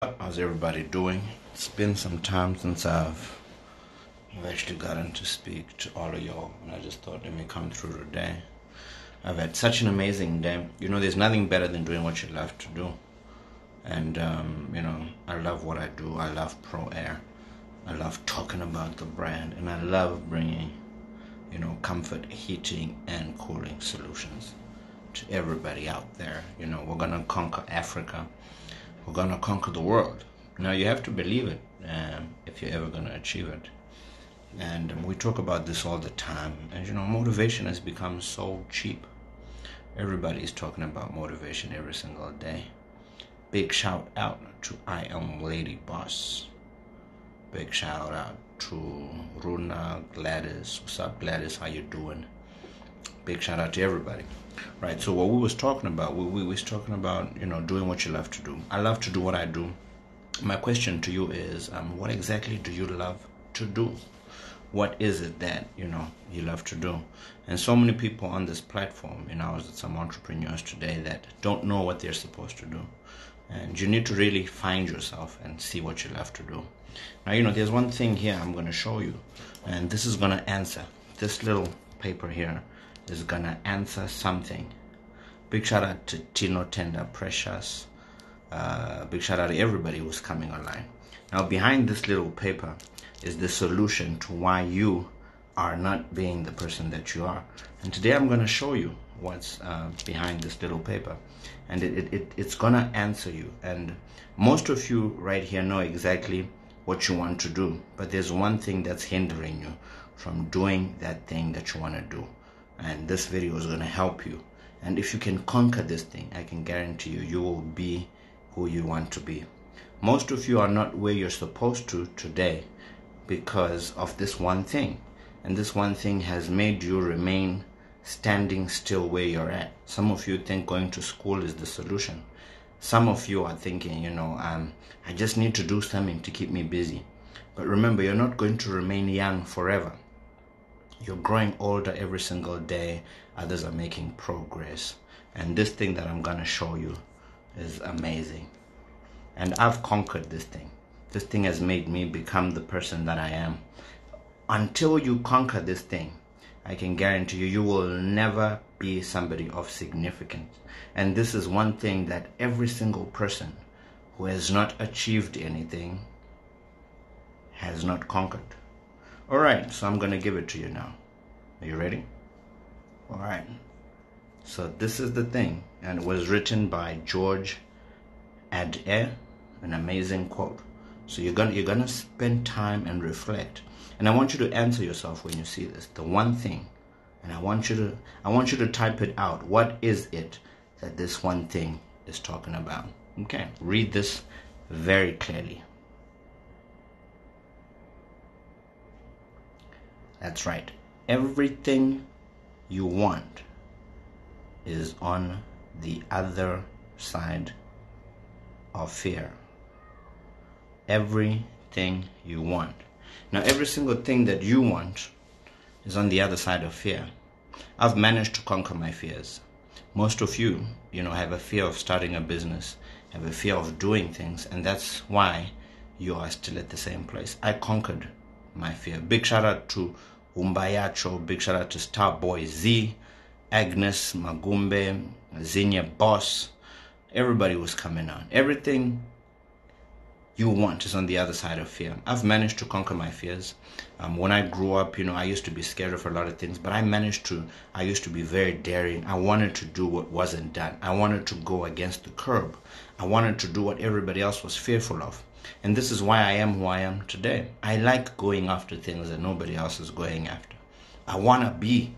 How's everybody doing? It's been some time since I've actually gotten to speak to all of y'all, and I just thought let me come through today. I've had such an amazing day. There's nothing better than doing what you love to do. And, I love what I do. I love Pro Air. I love talking about the brand, and I love bringing, comfort, heating, and cooling solutions to everybody out there. We're going to conquer Africa. We're going to conquer the world. Now, you have to believe it if you're ever going to achieve it. And we talk about this all the time. And, motivation has become so cheap. Everybody's talking about motivation every single day. Big shout out to I Am Lady Boss. Big shout out to Runa, Gladys. What's up, Gladys? How you doing? Big shout out to everybody. Right, so what we was talking about, we was talking about, doing what you love to do. I love to do what I do. My question to you is, what exactly do you love to do? What is it that, you love to do? And so many people on this platform, I was with some entrepreneurs today that don't know what they're supposed to do. And you need to really find yourself and see what you love to do. Now, there's one thing here I'm going to show you, and this is going to answer. This little paper here is going to answer something. Big shout out to Tino Tender Precious. Big shout out to everybody who's coming online. Now, behind this little paper is the solution to why you are not being the person that you are. And today I'm going to show you what's behind this little paper. And it's going to answer you. And most of you right here know exactly what you want to do. But there's one thing that's hindering you from doing that thing that you want to do. And this video is going to help you. And if you can conquer this thing, I can guarantee you, you will be who you want to be. Most of you are not where you're supposed to today because of this one thing. And this one thing has made you remain standing still where you're at. Some of you think going to school is the solution. Some of you are thinking, I just need to do something to keep me busy. But remember, you're not going to remain young forever. You're growing older every single day. Others are making progress. And this thing that I'm going to show you is amazing. And I've conquered this thing. This thing has made me become the person that I am. Until you conquer this thing, I can guarantee you, you will never be somebody of significance. And this is one thing that every single person who has not achieved anything has not conquered. All right, so I'm going to give it to you now. Are you ready? All right. So this is the thing, and it was written by George Adair, an amazing quote. So you're gonna spend time and reflect, and I want you to answer yourself when you see this. The one thing, and I want you to type it out. What is it that this one thing is talking about? Okay, read this very clearly. That's right. Everything you want is on the other side of fear. Everything you want. Now, every single thing that you want is on the other side of fear. I've managed to conquer my fears. Most of you, have a fear of starting a business, have a fear of doing things, and that's why you are still at the same place. I conquered my fear. Big shout out to Umbayacho, big shout out to Starboy Z, Agnes Magumbe, Zinia Boss. Everybody was coming on. Everything you want is on the other side of fear. I've managed to conquer my fears. When I grew up, I used to be scared of a lot of things, but I used to be very daring. I wanted to do what wasn't done. I wanted to go against the curb. I wanted to do what everybody else was fearful of. And this is why I am who I am today. I like going after things that nobody else is going after. I want to be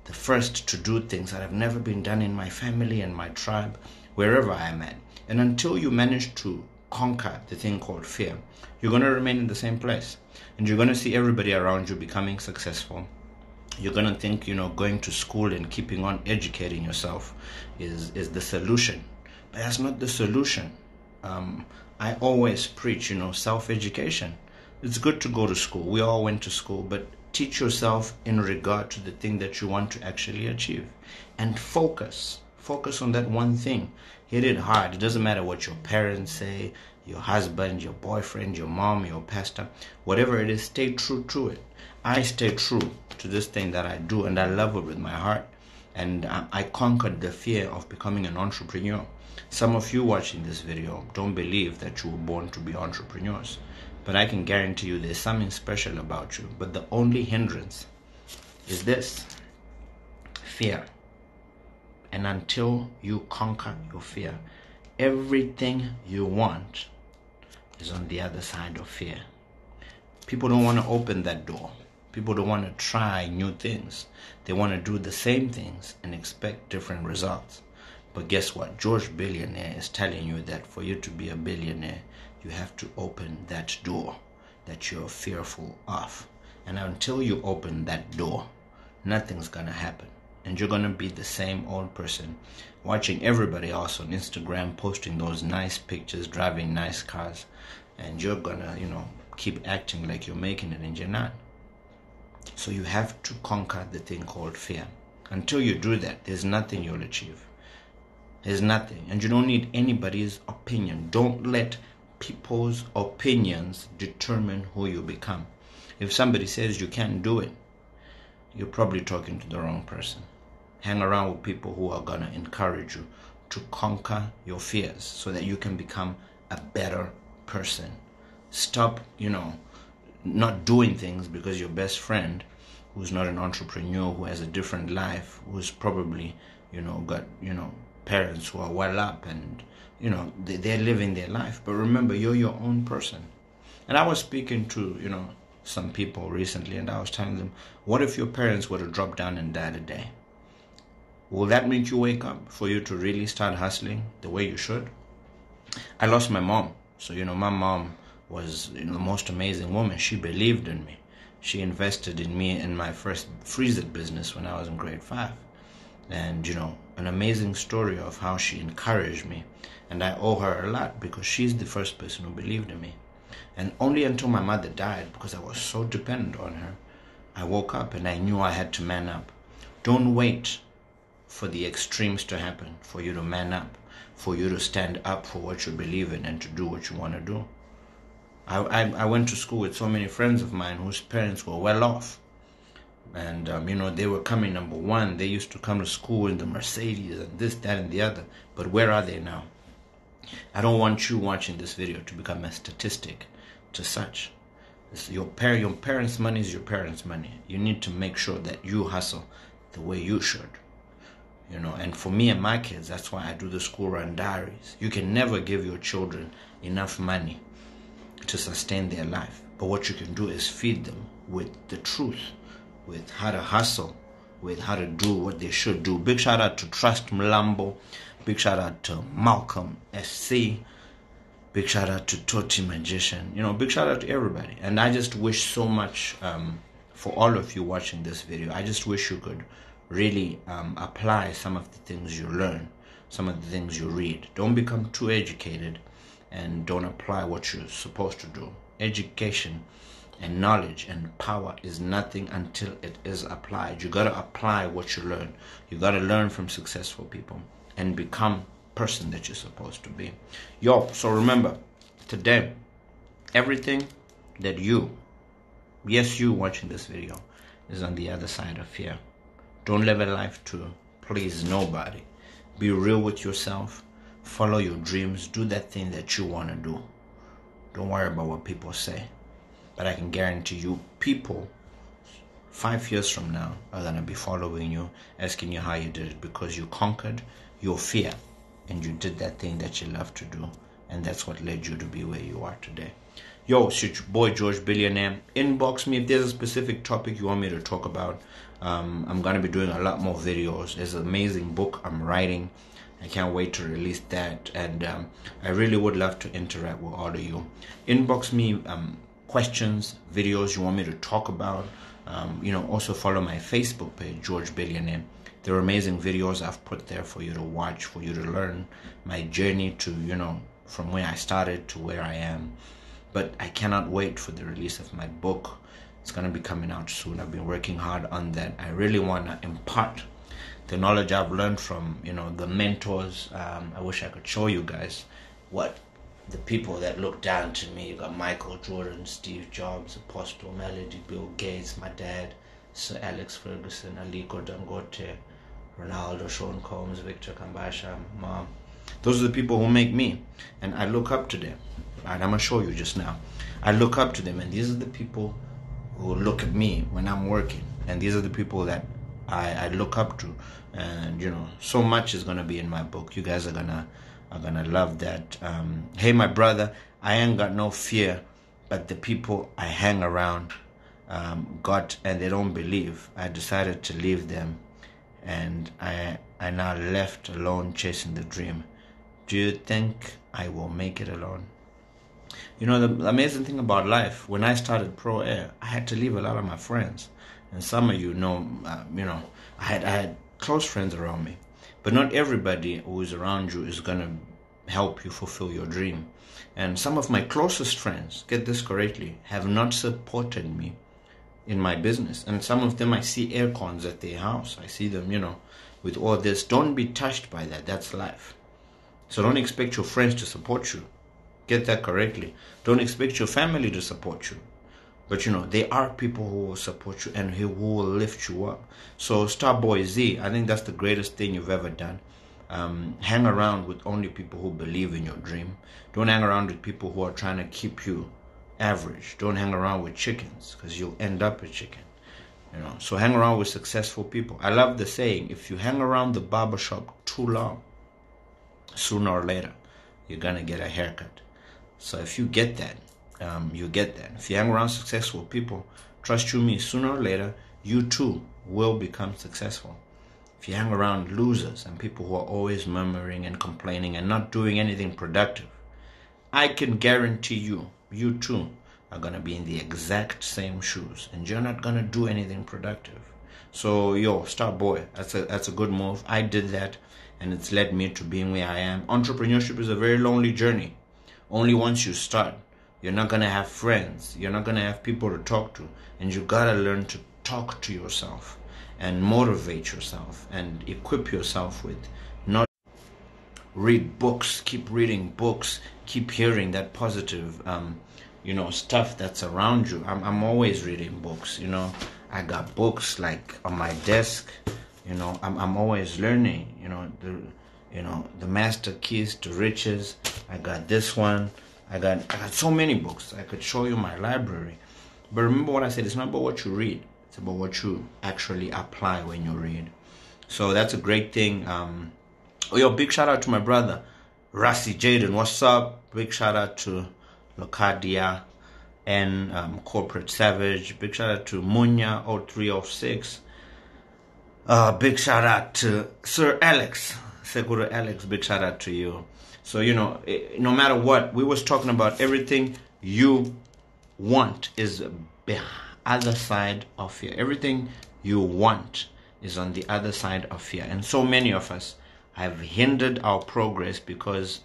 the first to do things that have never been done in my family and my tribe, wherever I am at. And until you manage to conquer the thing called fear, you're going to remain in the same place. And you're going to see everybody around you becoming successful. You're going to think, going to school and keeping on educating yourself is the solution. But that's not the solution. I always preach, self-education. It's good to go to school. We all went to school, but teach yourself in regard to the thing that you want to actually achieve. And focus on that one thing. Hit it hard. It doesn't matter what your parents say. your husband, your boyfriend, your mom, your pastor, whatever it is, stay true to it. I stay true to this thing that I do, and I love it with my heart. And I conquered the fear of becoming an entrepreneur. Some of you watching this video don't believe that you were born to be entrepreneurs, but I can guarantee you there's something special about you. But the only hindrance is this: fear. And until you conquer your fear, everything you want is on the other side of fear. People don't want to open that door. People don't want to try new things. They want to do the same things and expect different results. But guess what? George Billionaire is telling you that for you to be a billionaire, you have to open that door that you're fearful of. And until you open that door, nothing's going to happen. And you're going to be the same old person watching everybody else on Instagram posting those nice pictures, driving nice cars. And you're going to, keep acting like you're making it and you're not. So you have to conquer the thing called fear. Until you do that, there's nothing you'll achieve. There's nothing. And you don't need anybody's opinion. Don't let people's opinions determine who you become. If somebody says you can't do it, you're probably talking to the wrong person. Hang around with people who are going to encourage you to conquer your fears so that you can become a better person. Stop, not doing things because your best friend, who's not an entrepreneur, who has a different life, who's probably, got, parents who are well up and, they're living their life. But remember, you're your own person. And I was speaking to, some people recently, and I was telling them, what if your parents were to drop down and die today? Will that make you wake up for you to really start hustling the way you should? I lost my mom. So, my mom was the most amazing woman. She believed in me. She invested in me in my first freezer business when I was in grade 5. And, an amazing story of how she encouraged me. And I owe her a lot because she's the first person who believed in me. And only until my mother died, because I was so dependent on her, I woke up and I knew I had to man up. Don't wait for the extremes to happen for you to man up, for you to stand up for what you believe in and to do what you want to do. I went to school with so many friends of mine whose parents were well off. And, they were coming number one. They used to come to school in the Mercedes and this, that, and the other. But where are they now? I don't want you watching this video to become a statistic to such. Your parents' money is your parents' money. You need to make sure that you hustle the way you should. And for me and my kids, that's why I do the school run diaries. You can never give your children enough money to sustain their life. But what you can do is feed them with the truth, with how to hustle, with how to do what they should do. Big shout out to Trust Mlambo. Big shout out to Malcolm SC. Big shout out to Toti Magician. Big shout out to everybody. And I just wish so much for all of you watching this video. I just wish you could really apply some of the things you learn, some of the things you read. Don't become too educated and don't apply what you're supposed to do. Education and knowledge and power is nothing until it is applied. You got to apply what you learn. You got to learn from successful people and become the person that you're supposed to be. So remember, today, everything that you watching this video, is on the other side of fear. Don't live a life to please nobody. Be real with yourself. Follow your dreams. Do that thing that you want to do. Don't worry about what people say. But I can guarantee you, people 5 years from now are going to be following you, asking you how you did it, because you conquered your fear and you did that thing that you love to do. And that's what led you to be where you are today. It's your boy George Billionaire. Inbox me if there's a specific topic you want me to talk about. I'm going to be doing a lot more videos. There's an amazing book I'm writing. I can't wait to release that. And I really would love to interact with all of you. Inbox me questions, videos you want me to talk about. Also follow my Facebook page, George Billionaire. There are amazing videos I've put there for you to watch, for you to learn my journey to, from where I started to where I am. But I cannot wait for the release of my book. It's going to be coming out soon. I've been working hard on that. I really want to impart the knowledge I've learned from, the mentors. I wish I could show you guys what the people that look down to me. You got Michael Jordan, Steve Jobs, Apostle Melody, Bill Gates, my dad, Sir Alex Ferguson, Aliko Dangote, Ronaldo, Sean Combs, Victor Kambasha, Mom. Those are the people who make me, and I look up to them. And I'm gonna show you just now. I look up to them, and these are the people who look at me when I'm working, and these are the people that I look up to. And so much is gonna be in my book. You guys are gonna love that. Hey, my brother, I ain't got no fear, but the people I hang around got, and they don't believe. I decided to leave them, and I now left alone chasing the dream. Do you think I will make it alone? The amazing thing about life, when I started Pro Air, I had to leave a lot of my friends. And some of I had close friends around me. But not everybody who is around you is going to help you fulfill your dream. And some of my closest friends, get this correctly, have not supported me in my business. And some of them, I see air cons at their house. I see them, with all this. Don't be touched by that. That's life. So don't expect your friends to support you. Get that correctly. Don't expect your family to support you. But there are people who will support you and who will lift you up. So Starboy Z, I think that's the greatest thing you've ever done. Hang around with only people who believe in your dream. Don't hang around with people who are trying to keep you average. Don't hang around with chickens, because you'll end up a chicken. So hang around with successful people. I love the saying, if you hang around the barbershop too long, sooner or later you're gonna get a haircut. So if you get that, you get that. If you hang around successful people, trust you me, sooner or later you too will become successful. If you hang around losers and people who are always murmuring and complaining and not doing anything productive, I can guarantee you too are gonna be in the exact same shoes, and you're not gonna do anything productive. So Starboy, that's a good move. I did that, and it's led me to being where I am. Entrepreneurship is a very lonely journey. Only once you start, you're not gonna have friends. You're not gonna have people to talk to, and you gotta learn to talk to yourself and motivate yourself and equip yourself with not read books, keep reading books, keep hearing that positive stuff that's around you. I'm always reading books. I got books like on my desk. I'm always learning. The Master Keys to Riches. I got this one. I got so many books. I could show you my library. But remember what I said, it's not about what you read, it's about what you actually apply when you read. So that's a great thing. Big shout out to my brother Rassi Jaden. What's up? Big shout out to Locadia and Corporate Savage. Big shout out to Munya 0306. Big shout out to Sir Alex, Seguro Alex. Big shout out to you. So no matter what, we was talking about, everything you want is the other side of fear. Everything you want is on the other side of fear. And so many of us have hindered our progress because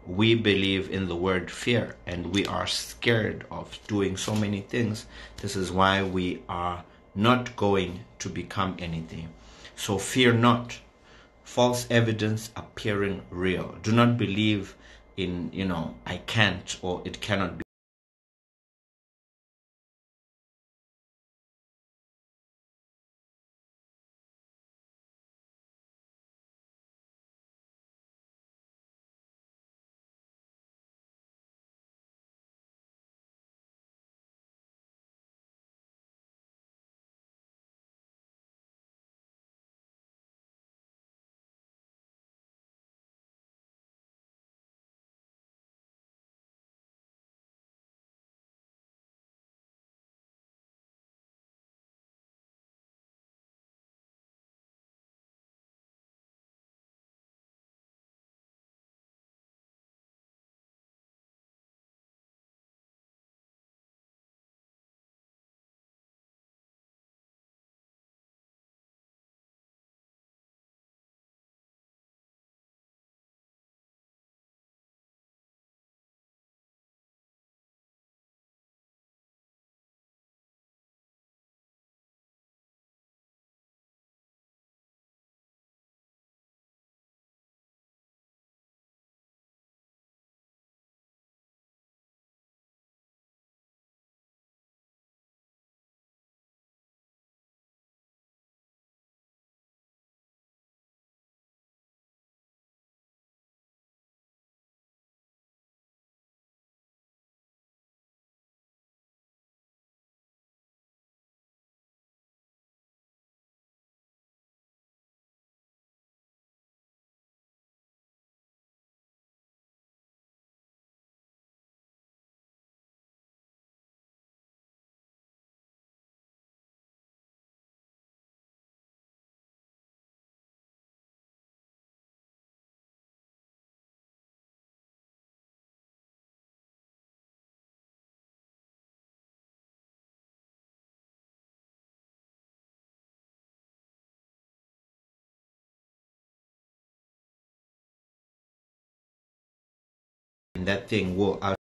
we believe in the word fear, and we are scared of doing so many things. This is why we are not going to become anything. So fear not false evidence appearing real. Do not believe in I can't or it cannot be. and that thing will out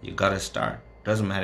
You gotta start. Doesn't matter.